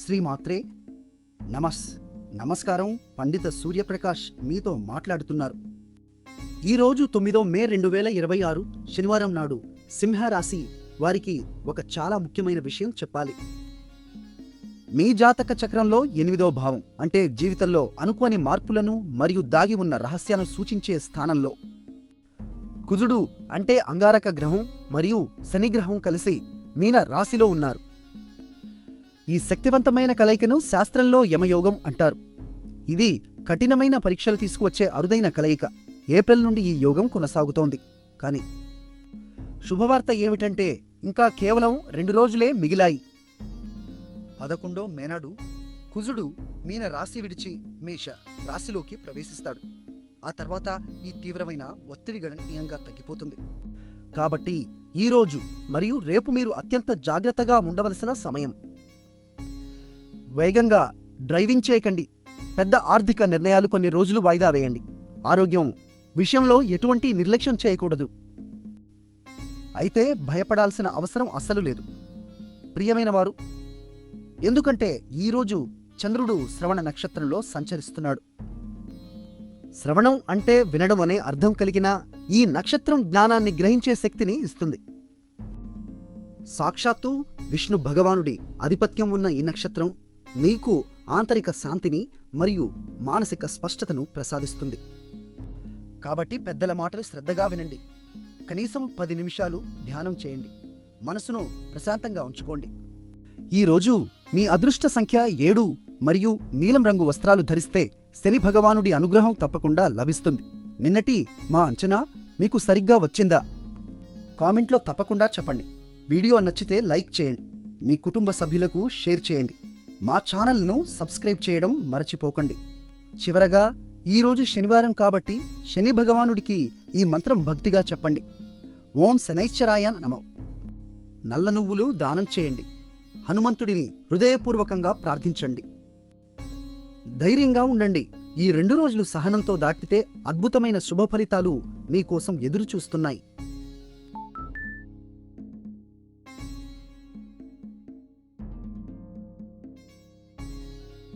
శ్రీమాత్రే నమస్కారం. పండిత సూర్యప్రకాష్ మీతో మాట్లాడుతున్నారు. ఈరోజు 9 మే 2026 శనివారం నాడు సింహరాశి వారికి ఒక చాలా ముఖ్యమైన విషయం చెప్పాలి. మీ జాతక చక్రంలో 8వ భావం అంటే జీవితంలో అనుకోని మార్పులను మరియు దాగి ఉన్న రహస్యాలను సూచించే స్థానంలో కుజుడు అంటే అంగారక గ్రహం మరియు శని గ్రహం కలిసి మీన రాశిలో ఉన్నారు. ఈ శక్తివంతమైన కలయికను శాస్త్రంలో యమయోగం అంటారు. ఇది కఠినమైన పరీక్షలు తీసుకువచ్చే అరుదైన కలయిక. ఏప్రిల్ నుండి ఈ యోగం కొనసాగుతోంది. కానీ శుభవార్త ఏమిటంటే ఇంకా కేవలం 2 రోజులే మిగిలాయి. 11 మే నాడు కుజుడు మీన రాశి విడిచి మేష రాశిలోకి ప్రవేశిస్తాడు. ఆ తర్వాత ఈ తీవ్రమైన ఒత్తిడి గణనీయంగా తగ్గిపోతుంది. కాబట్టి ఈ రోజు మరియు రేపు మీరు అత్యంత జాగ్రత్తగా ఉండవలసిన సమయం. వేగంగా డ్రైవింగ్ చేయకండి. పెద్ద ఆర్థిక నిర్ణయాలు కొన్ని రోజులు వాయిదా వేయండి. ఆరోగ్యం విషయంలో ఎటువంటి నిర్లక్ష్యం చేయకూడదు. అయితే భయపడాల్సిన అవసరం అస్సలు లేదు ప్రియమైన వారు, ఎందుకంటే ఈరోజు చంద్రుడు శ్రవణ నక్షత్రంలో సంచరిస్తున్నాడు. శ్రవణం అంటే వినడం అనే అర్థం కలిగిన ఈ నక్షత్రం జ్ఞానాన్ని గ్రహించే శక్తిని ఇస్తుంది. సాక్షాత్తు విష్ణు భగవానుడి ఆధిపత్యం ఉన్న ఈ నక్షత్రం మీకు ఆంతరిక శాంతిని మరియు మానసిక స్పష్టతను ప్రసాదిస్తుంది. కాబట్టి పెద్దల మాటలు శ్రద్ధగా వినండి. కనీసం 10 నిమిషాలు ధ్యానం చేయండి. మనసును ప్రశాంతంగా ఉంచుకోండి. ఈరోజు మీ అదృష్ట సంఖ్య 7 మరియు నీలం రంగు వస్త్రాలు ధరిస్తే శని భగవానుడి అనుగ్రహం తప్పకుండా లభిస్తుంది. నిన్నటి మా అంచనా మీకు సరిగ్గా వచ్చిందా? కామెంట్లో తప్పకుండా చెప్పండి. వీడియో నచ్చితే లైక్ చేయండి. మీ కుటుంబ సభ్యులకు షేర్ చేయండి. మా ఛానల్ను సబ్స్క్రైబ్ చేయడం మరచిపోకండి. చివరగా ఈరోజు శనివారం కాబట్టి శని భగవానుడికి ఈ మంత్రం భక్తిగా చెప్పండి. ఓం శనైశ్చరాయ నమః. నల్ల నువ్వులు దానం చేయండి. హనుమంతుడిని హృదయపూర్వకంగా ప్రార్థించండి. ధైర్యంగా ఉండండి. ఈ 2 రోజులు సహనంతో దాటితే అద్భుతమైన శుభ ఫలితాలు మీకోసం ఎదురు చూస్తున్నాయి.